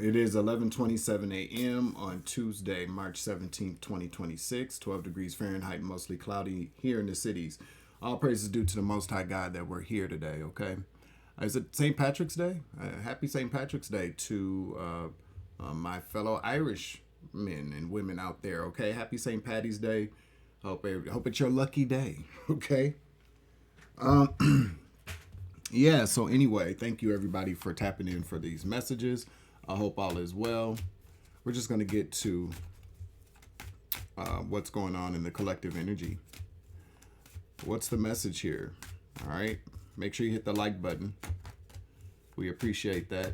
It is 11:27 a.m. on Tuesday, March 17th, 2026. 12 degrees Fahrenheit, mostly cloudy here in the cities. All praise is due to the Most High God that we're here today, okay? Is it St. Patrick's Day? Happy St. Patrick's Day to my fellow Irish men and women out there, okay? Happy St. Patty's Day. Hope it's your lucky day, okay? Yeah, so anyway, thank you everybody for tapping in for these messages. I hope all is well. We're just going to get to what's going on in the collective energy. What's the message here? All right. Make sure you hit the like button. We appreciate that.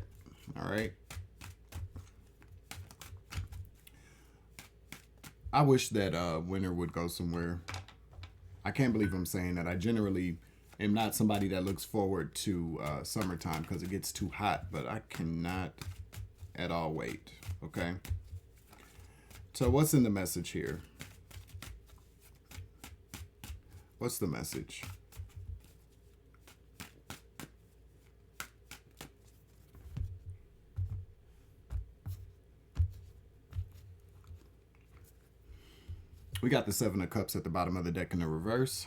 All right. I wish that winter would go somewhere. I can't believe I'm saying that. I generally am not somebody that looks forward to summertime because it gets too hot, but I cannot at all wait. Okay. So what's in the message here? What's the message? We got the Seven of Cups at the bottom of the deck in the reverse.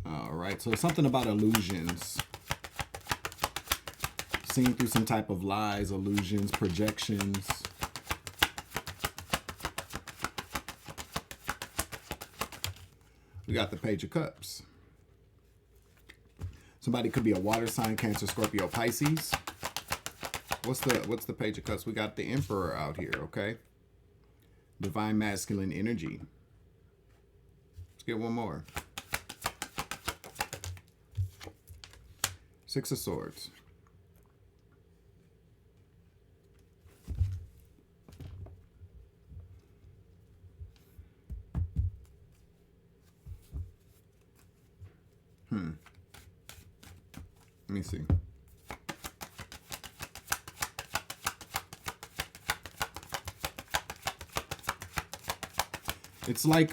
All right, so something about illusions. Seeing through some type of lies, illusions, projections. We got the Page of Cups. Somebody could be a water sign, Cancer, Scorpio, Pisces. What's the Page of Cups? We got the Emperor out here, okay? Divine masculine energy. Let's get one more. Six of Swords. Let me see. It's like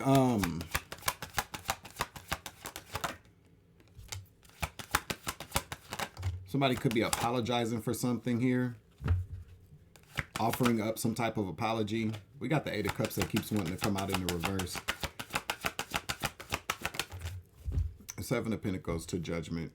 somebody could be apologizing for something here. Offering up some type of apology. We got the Eight of Cups that keeps wanting to come out in the reverse. Seven of Pentacles to Judgment.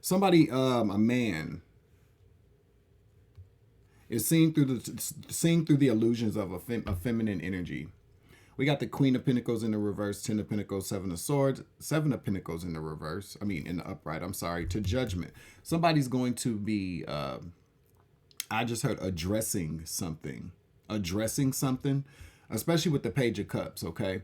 Somebody, a man, is seeing through the illusions of a feminine energy. We got the Queen of Pentacles in the reverse, Ten of Pentacles, Seven of Swords, Seven of Pentacles in the reverse. I mean, in the upright. I'm sorry, to Judgment. Somebody's going to be, I just heard addressing something, especially with the Page of Cups. Okay.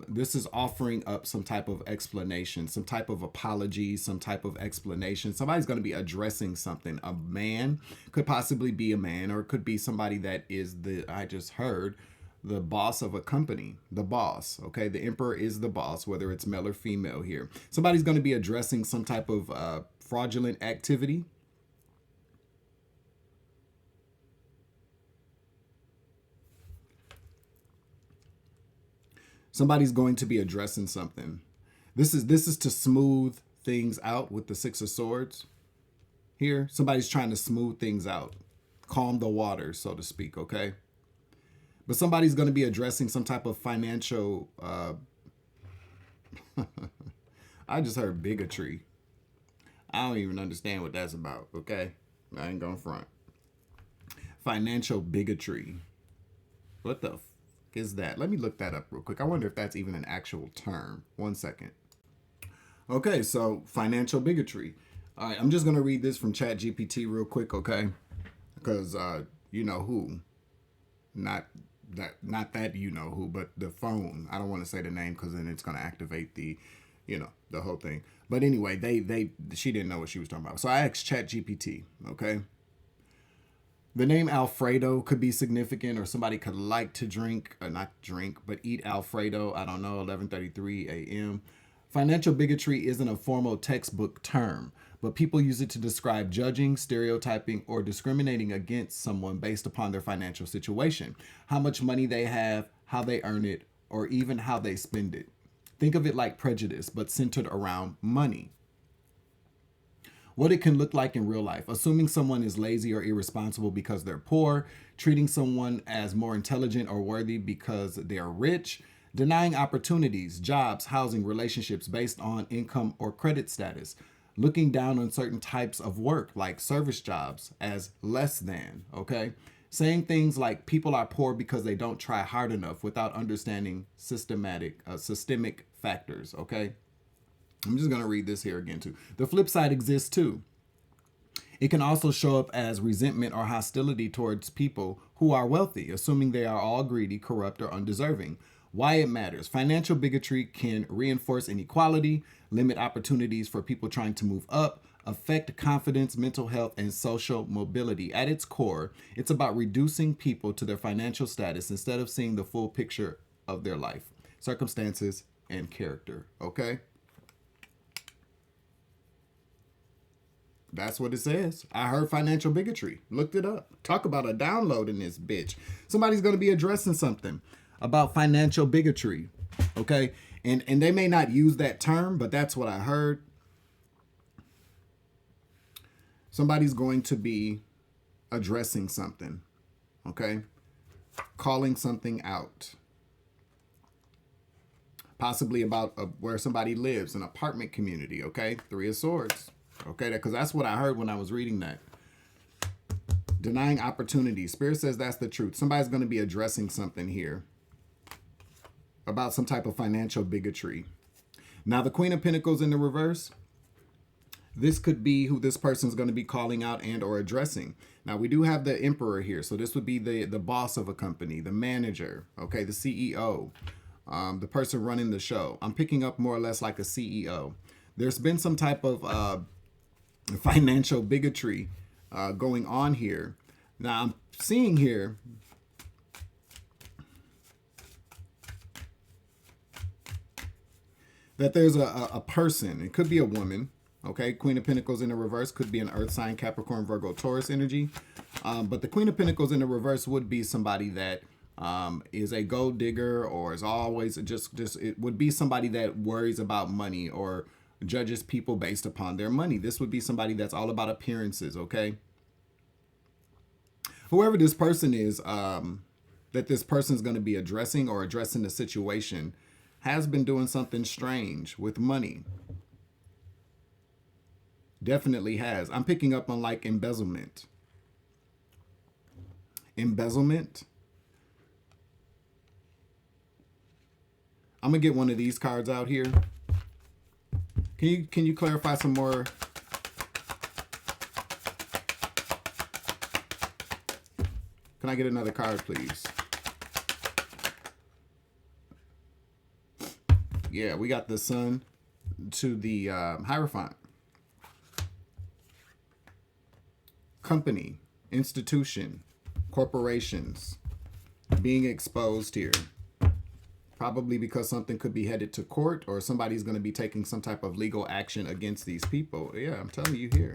This is offering up some type of explanation, some type of apology, some type of explanation. Somebody's going to be addressing something. A man could possibly be a man, or it could be somebody that is I just heard, the boss of a company, the boss. Okay. The Emperor is the boss, whether it's male or female here. Somebody's going to be addressing some type of fraudulent activity. Somebody's going to be addressing something. This is to smooth things out with the Six of Swords here. Somebody's trying to smooth things out, calm the waters, so to speak, okay? But somebody's going to be addressing some type of financial, I just heard bigotry. I don't even understand what that's about, okay? I ain't gonna front. Financial bigotry. What the is that? Let me look that up real quick. I wonder if that's even an actual term. 1 second. Okay, so financial bigotry. All right, I'm just going to read this from ChatGPT real quick, okay? Because you know who. Not that you know who, but the phone. I don't want to say the name because then it's going to activate the whole thing. But anyway, she didn't know what she was talking about. So I asked ChatGPT, okay? The name Alfredo could be significant, or somebody could like to drink, or not drink, but eat Alfredo. I don't know, 11:33 a.m. Financial bigotry isn't a formal textbook term, but people use it to describe judging, stereotyping, or discriminating against someone based upon their financial situation, how much money they have, how they earn it, or even how they spend it. Think of it like prejudice, but centered around money. What it can look like in real life: assuming someone is lazy or irresponsible because they're poor, treating someone as more intelligent or worthy because they're rich, denying opportunities, jobs, housing, relationships based on income or credit status, looking down on certain types of work like service jobs as less than, okay? Saying things like people are poor because they don't try hard enough without understanding systemic factors, okay? I'm just going to read this here again too. The flip side exists too. It can also show up as resentment or hostility towards people who are wealthy, assuming they are all greedy, corrupt, or undeserving. Why it matters: financial bigotry can reinforce inequality, limit opportunities for people trying to move up, affect confidence, mental health, and social mobility. At its core, it's about reducing people to their financial status instead of seeing the full picture of their life, circumstances, and character. Okay? That's what it says. I heard financial bigotry. Looked it up. Talk about a download in this bitch. Somebody's going to be addressing something about financial bigotry. Okay? And they may not use that term, but that's what I heard. Somebody's going to be addressing something. Okay? Calling something out. Possibly about where somebody lives, an apartment community. Okay? Three of Swords. Okay, because that's what I heard when I was reading that. Denying opportunity. Spirit says that's the truth. Somebody's going to be addressing something here about some type of financial bigotry. Now, the Queen of Pentacles in the reverse, this could be who this person's going to be calling out and or addressing. Now, we do have the Emperor here. So this would be the boss of a company, the manager, okay, the CEO, the person running the show. I'm picking up more or less like a CEO. There's been some type of financial bigotry going on here. Now I'm seeing here that there's a person. It could be a woman. Okay, Queen of Pentacles in the reverse could be an Earth sign, Capricorn, Virgo, Taurus energy. But the Queen of Pentacles in the reverse would be somebody that is a gold digger, or is always just it would be somebody that worries about money or judges people based upon their money. This would be somebody that's all about appearances, okay? Whoever this person is, that this person's going to be addressing or addressing the situation, has been doing something strange with money. Definitely has. I'm picking up on like embezzlement. Embezzlement. I'm going to get one of these cards out here. Can you clarify some more? Can I get another card, please? Yeah, we got the Sun to the Hierophant. Company, institution, corporations being exposed here. Probably because something could be headed to court, or somebody's going to be taking some type of legal action against these people. Yeah, I'm telling you here.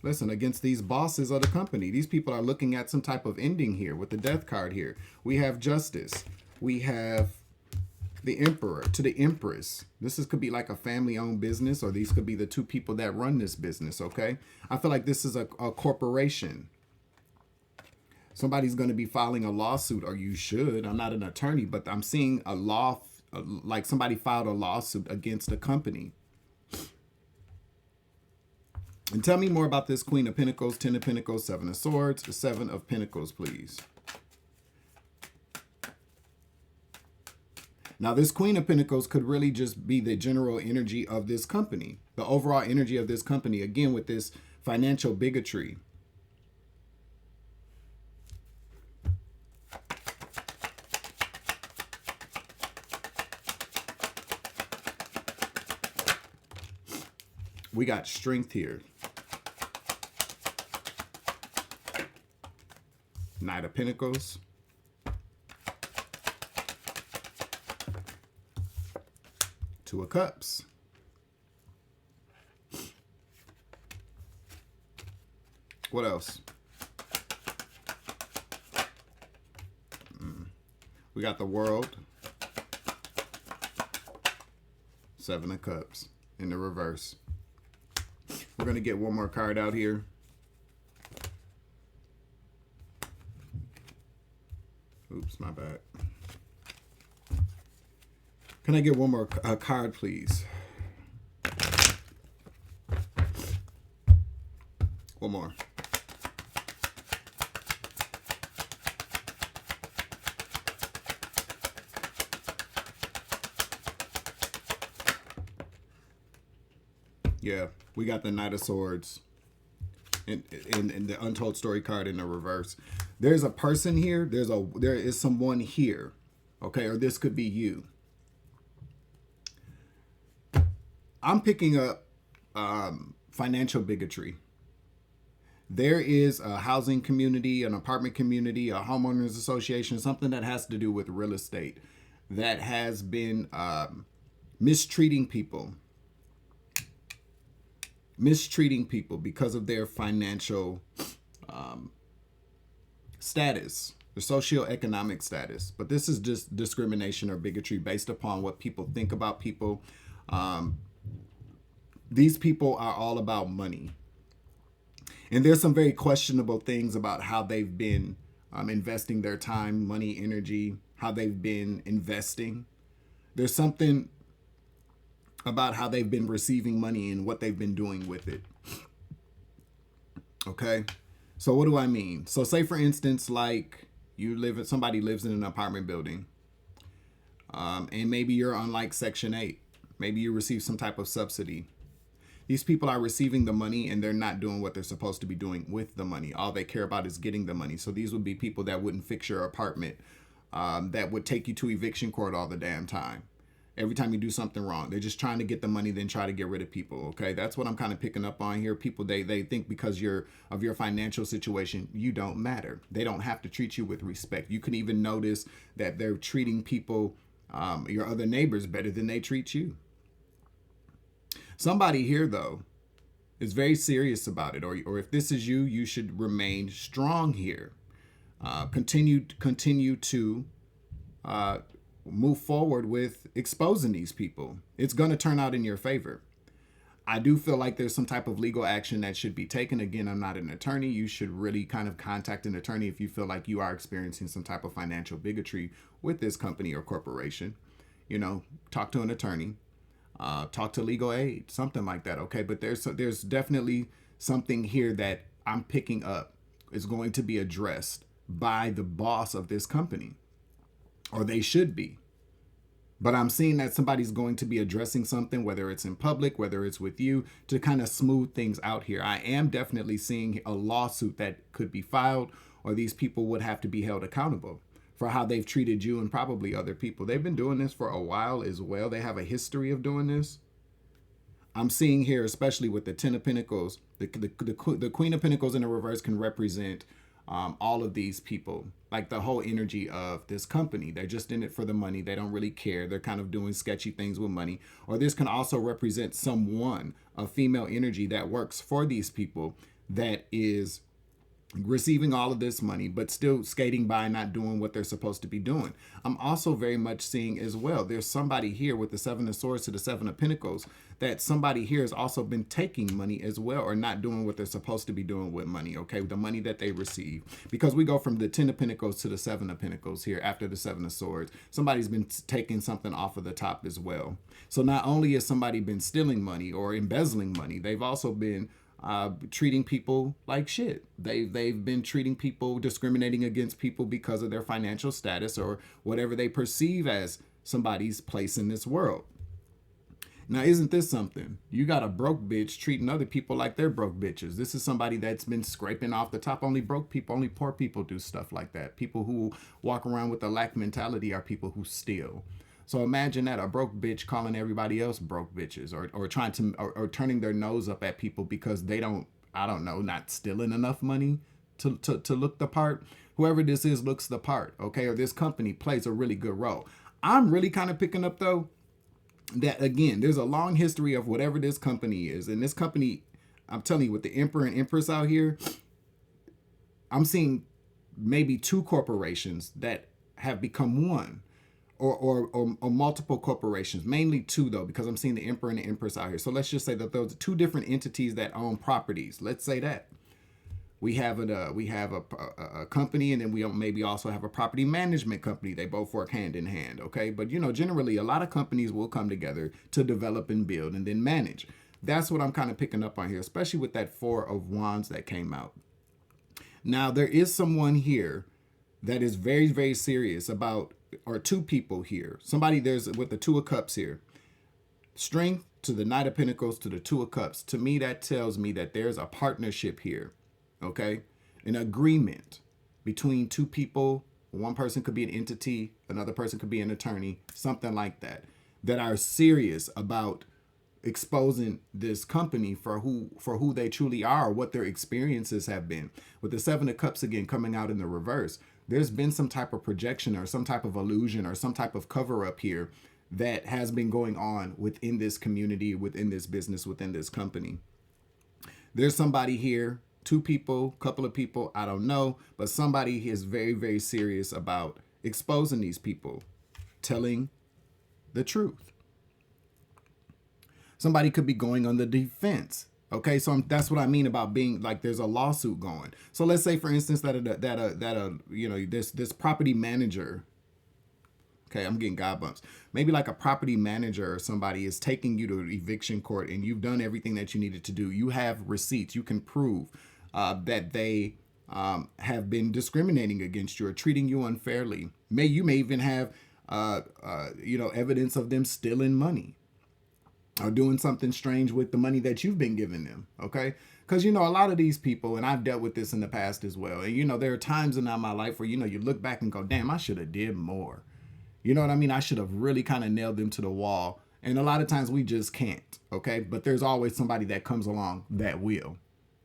Listen, against these bosses of the company. These people are looking at some type of ending here with the Death card here. We have Justice. We have the Emperor to the Empress. Could be like a family-owned business, or these could be the two people that run this business, okay? I feel like this is a corporation. Somebody's going to be filing a lawsuit, or you should. I'm not an attorney, but I'm seeing a law, like somebody filed a lawsuit against a company. And tell me more about this Queen of Pentacles, 10 of Pentacles, 7 of Swords, 7 of Pentacles, please. Now, this Queen of Pentacles could really just be the general energy of this company, the overall energy of this company, again, with this financial bigotry. We got Strength here. Knight of Pentacles. Two of Cups. What else? We got the World. Seven of Cups in the reverse. We're going to get one more card out here. Oops, my bad. Can I get one more card, please? One more. Yeah, we got the Knight of Swords in the Untold Story card in the reverse. There's a person here. There is someone here, okay, or this could be you. I'm picking up financial bigotry. There is a housing community, an apartment community, a homeowners association, something that has to do with real estate that has been mistreating people because of their financial status, their socioeconomic status. But this is just discrimination or bigotry based upon what people think about people. These people are all about money. And there's some very questionable things about how they've been investing their time, money, energy, how they've been investing. There's something about how they've been receiving money and what they've been doing with it. Okay? So what do I mean? So say for instance, like somebody lives in an apartment building, and maybe you're on like Section 8. Maybe you receive some type of subsidy. These people are receiving the money and they're not doing what they're supposed to be doing with the money. All they care about is getting the money. So these would be people that wouldn't fix your apartment, that would take you to eviction court all the damn time. Every time you do something wrong, they're just trying to get the money, then try to get rid of people. Okay, that's what I'm kind of picking up on here. People, they think because of your financial situation, you don't matter. They don't have to treat you with respect. You can even notice that they're treating people, your other neighbors, better than they treat you. Somebody here, though, is very serious about it. Or if this is you, you should remain strong here. Continue to move forward with exposing these people. It's going to turn out in your favor. I do feel like there's some type of legal action that should be taken. Again, I'm not an attorney. You should really kind of contact an attorney if you feel like you are experiencing some type of financial bigotry with this company or corporation. You know, talk to an attorney. Talk to legal aid, something like that, okay? But there's definitely something here that I'm picking up is going to be addressed by the boss of this company, or they should be. But I'm seeing that somebody's going to be addressing something, whether it's in public, whether it's with you, to kind of smooth things out here. I am definitely seeing a lawsuit that could be filed, or these people would have to be held accountable for how they've treated you and probably other people. They've been doing this for a while as well. They have a history of doing this. I'm seeing here, especially with the Ten of Pentacles, the Queen of Pentacles in the reverse can represent all of these people, like the whole energy of this company. They're just in it for the money. They don't really care. They're kind of doing sketchy things with money. Or this can also represent someone, a female energy that works for these people, that is receiving all of this money, but still skating by, not doing what they're supposed to be doing. I'm also very much seeing as well, there's somebody here with the Seven of Swords to the Seven of Pentacles, that somebody here has also been taking money as well, or not doing what they're supposed to be doing with money, okay? The money that they receive. Because we go from the Ten of Pentacles to the Seven of Pentacles here after the Seven of Swords. Somebody's been taking something off of the top as well. So not only has somebody been stealing money or embezzling money, they've also been treating people like shit. They've been treating people, discriminating against people because of their financial status or whatever they perceive as somebody's place in this world. Now, isn't this something? You got a broke bitch treating other people like they're broke bitches. This is somebody that's been scraping off the top. Only broke people, only poor people do stuff like that. People who walk around with a lack mentality are people who steal. So imagine that, a broke bitch calling everybody else broke bitches, or trying to, or turning their nose up at people because they don't, I don't know, not stealing enough money to look the part. Whoever this is looks the part, okay? Or this company plays a really good role. I'm really kind of picking up, though, that, again, there's a long history of whatever this company is. And this company, I'm telling you, with the Emperor and Empress out here, I'm seeing maybe two corporations that have become one, or multiple corporations, mainly two though, because I'm seeing the emperor and the empress out here. So let's just say that those are two different entities that own properties. Let's say that we have a company, and then we maybe also have a property management company. They both work hand in hand, okay? But generally a lot of companies will come together to develop and build and then manage. That's what I'm kind of picking up on here, especially with that Four of Wands that came out. Now there is someone here that is very, very serious about, or two people here. Somebody there's with the Two of Cups here. Strength to the Knight of Pentacles to the Two of Cups. To me, that tells me that there's a partnership here. Okay? An agreement between two people. One person could be an entity, another person could be an attorney, something like that, that are serious about exposing this company for who they truly are, what their experiences have been. With the Seven of Cups again coming out in the reverse, there's been some type of projection or some type of illusion or some type of cover up here that has been going on within this community, within this business, within this company. There's somebody here, two people, couple of people, I don't know, but somebody is very, very serious about exposing these people, telling the truth. Somebody could be going on the defense. Okay, so that's what I mean about being like there's a lawsuit going. So let's say, for instance, this property manager. Okay, I'm getting God bumps. Maybe like a property manager or somebody is taking you to eviction court, and you've done everything that you needed to do. You have receipts. You can prove that they have been discriminating against you or treating you unfairly. You may even have evidence of them stealing money, or doing something strange with the money that you've been giving them, okay? Because, a lot of these people, and I've dealt with this in the past as well, and, there are times in my life where, you look back and go, damn, I should have did more. You know what I mean? I should have really kind of nailed them to the wall. And a lot of times we just can't, okay? But there's always somebody that comes along that will,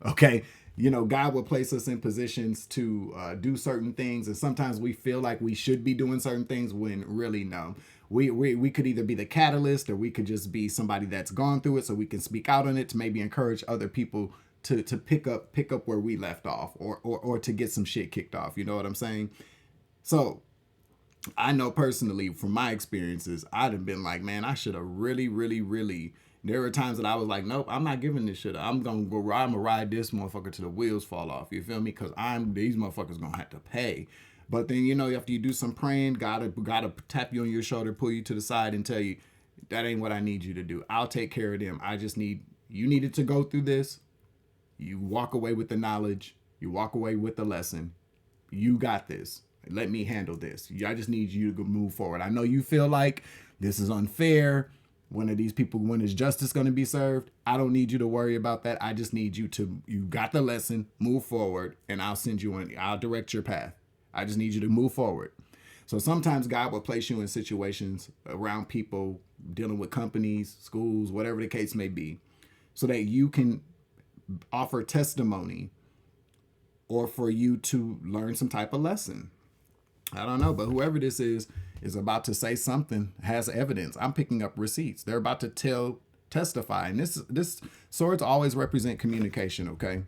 okay? God will place us in positions to do certain things, and sometimes we feel like we should be doing certain things when really no. We could either be the catalyst, or we could just be somebody that's gone through it so we can speak out on it to maybe encourage other people to pick up where we left off, or to get some shit kicked off. You know what I'm saying? So I know personally from my experiences, I'd have been like, man, I should have really, really, really. There were times that I was like, nope, I'm not giving this shit. I'm gonna ride this motherfucker till the wheels fall off. You feel me? Because these motherfuckers gonna have to pay. But then, after you do some praying, gotta tap you on your shoulder, pull you to the side, and tell you, that ain't what I need you to do. I'll take care of them. You needed to go through this. You walk away with the knowledge. You walk away with the lesson. You got this. Let me handle this. I just need you to move forward. I know you feel like this is unfair. When is justice going to be served? I don't need you to worry about that. I just need you got the lesson, move forward, and I'll direct your path. I just need you to move forward. So sometimes God will place you in situations around people, dealing with companies, schools, whatever the case may be, so that you can offer testimony, or for you to learn some type of lesson. I don't know, but whoever this is about to say something, has evidence. I'm picking up receipts. They're about to testify. And this swords always represent communication, okay?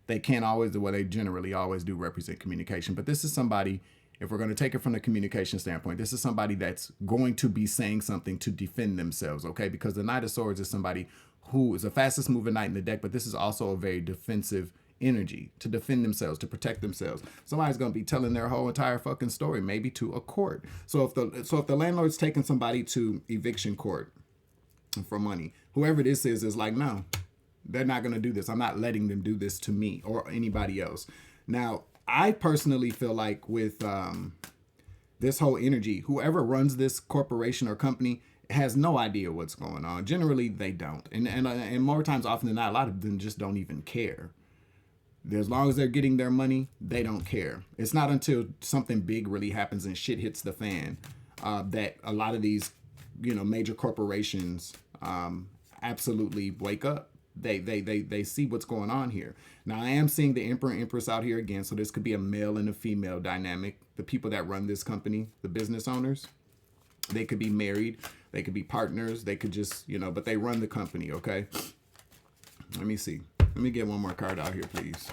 They can't always do what they generally always do, represent communication. But this is somebody, if we're going to take it from the communication standpoint, this is somebody that's going to be saying something to defend themselves, okay? Because the Knight of Swords is somebody who is the fastest moving knight in the deck, but this is also a very defensive energy, to defend themselves, to protect themselves. Somebody's going to be telling their whole entire fucking story, maybe to a court. So if the landlord's taking somebody to eviction court for money, whoever this is like, no, they're not going to do this. I'm not letting them do this to me or anybody else. Now, I personally feel like with this whole energy, whoever runs this corporation or company has no idea what's going on. Generally, they don't. And more times often than not, a lot of them just don't even care. As long as they're getting their money, they don't care. It's not until something big really happens and shit hits the fan that a lot of these, major corporations absolutely wake up. They see what's going on here. Now, I am seeing the Emperor and Empress out here again, so this could be a male and a female dynamic. The people that run this company, the business owners, they could be married, they could be partners, they could just, but they run the company, okay? Let me see. Let me get one more card out here, please.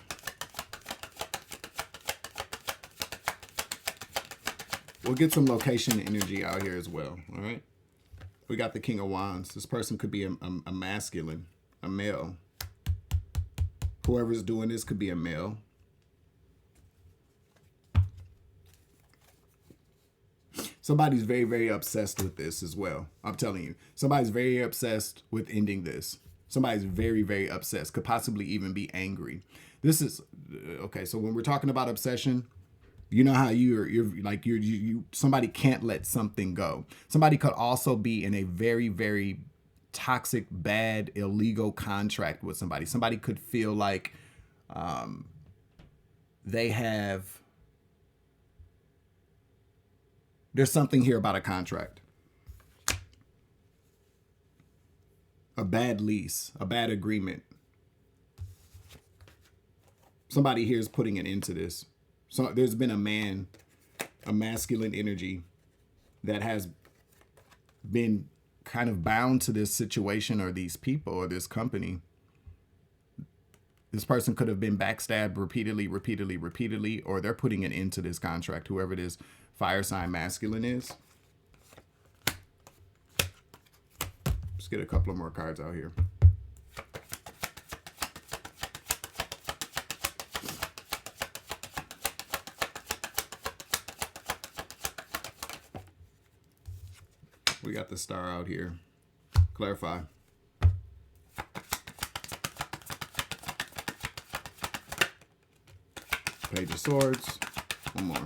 We'll get some location energy out here as well. All right. We got the King of Wands. This person could be a masculine, a male. Whoever's doing this could be a male. Somebody's very, very obsessed with this as well. I'm telling you. Somebody's very obsessed with ending this. Somebody's very, very obsessed. Could possibly even be angry. This is, okay, so when we're talking about obsession, you know how you're somebody can't let something go. Somebody could also be in a very, very toxic, bad, illegal contract with somebody. Somebody could feel like there's something here about a contract. A bad lease, a bad agreement. Somebody here is putting an end to this. So there's been a masculine energy that has been kind of bound to this situation or these people or this company. This person could have been backstabbed repeatedly, or they're putting an end to this contract, whoever it is, fire sign masculine is. Let's get a couple of more cards out here. We got the star out here. Clarify. Page of Swords. One more.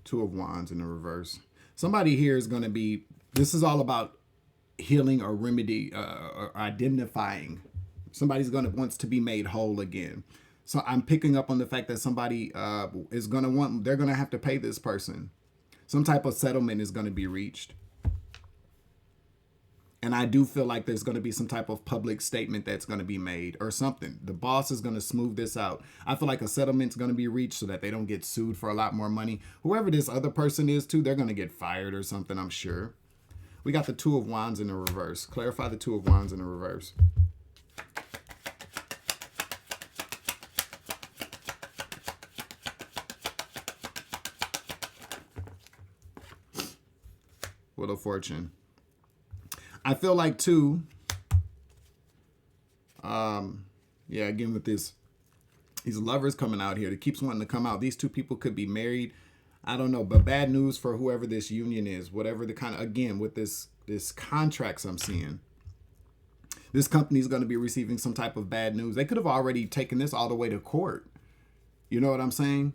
Two of Wands in the reverse. Somebody here is going to be, this is all about healing or remedy or identifying. Somebody's going to wants to be made whole again. So I'm picking up on the fact that somebody is going to want, they're going to have to pay this person. Some type of settlement is going to be reached. And I do feel like there's going to be some type of public statement that's going to be made or something. The boss is going to smooth this out. I feel like a settlement's going to be reached so that they don't get sued for a lot more money. Whoever this other person is too, they're going to get fired or something, I'm sure. We got the Two of Wands in the reverse. Clarify the Two of Wands in the reverse. Wheel of Fortune. I feel like too, yeah, again with these lovers coming out here, that keeps wanting to come out. These two people could be married. I don't know, but bad news for whoever this union is, whatever the kind of, again, with this contracts I'm seeing. This company is going to be receiving some type of bad news. They could have already taken this all the way to court. You know what I'm saying?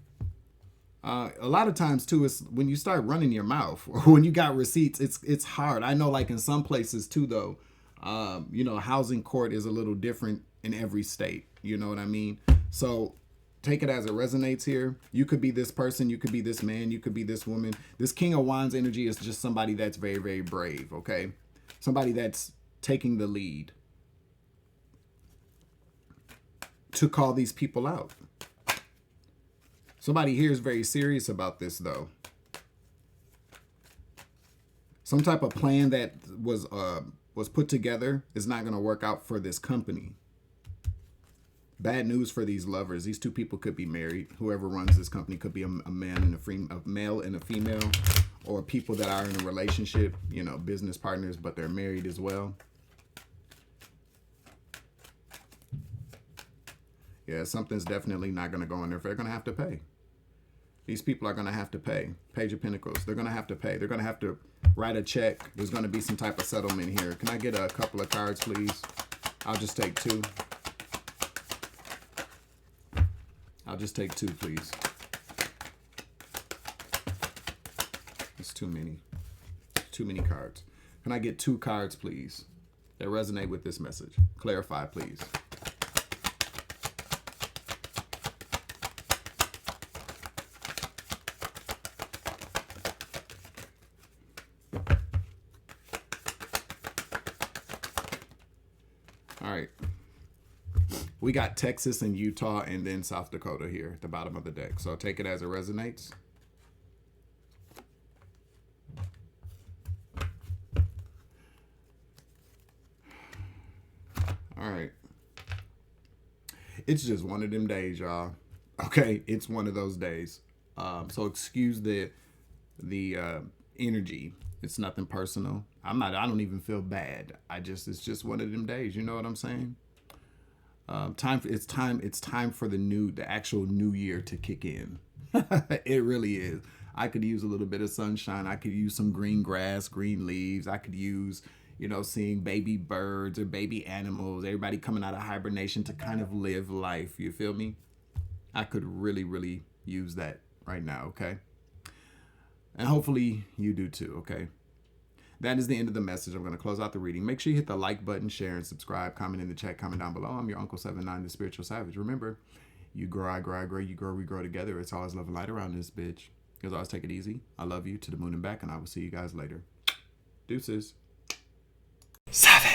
A lot of times too, is when you start running your mouth or when you got receipts, it's hard. I know, like in some places too, though, you know, housing court is a little different in every state. You know what I mean? So take it as it resonates here. You could be this person, you could be this man, you could be this woman. This King of Wands energy is just somebody that's very, very brave. Okay, somebody that's taking the lead to call these people out. Somebody here is very serious about this, though. Some type of plan that was put together is not going to work out for this company. Bad news for these lovers. These two people could be married. Whoever runs this company could be a man and a male and a female, or people that are in a relationship, you know, business partners, but they're married as well. Yeah, something's definitely not going to go in there. They're going to have to pay. These people are going to have to pay. Page of Pentacles. They're going to have to pay. They're going to have to write a check. There's going to be some type of settlement here. Can I get a couple of cards, please? I'll just take two. I'll just take two, please. It's too many. Too many cards. Can I get two cards, please, that resonate with this message? Clarify, please. All right. We got Texas and Utah and then South Dakota here at the bottom of the deck. So take it as it resonates. All right. It's just one of them days, y'all. Okay, it's one of those days. So excuse the energy. It's nothing personal. I don't even feel bad. It's just one of them days. You know what I'm saying? It's time for the actual new year to kick in. It really is. I could use a little bit of sunshine. I could use some green grass, green leaves. I could use, seeing baby birds or baby animals, everybody coming out of hibernation to kind of live life. You feel me? I could really, really use that right now, okay? And hopefully you do too, okay? That is the end of the message. I'm going to close out the reading. Make sure you hit the like button, share, and subscribe. Comment in the chat, comment down below. I'm your Uncle 79, the Spiritual Savage. Remember, you grow, I grow, I grow, you grow, we grow together. It's always love and light around this bitch. As always, take it easy. I love you to the moon and back, and I will see you guys later. Deuces. Savage.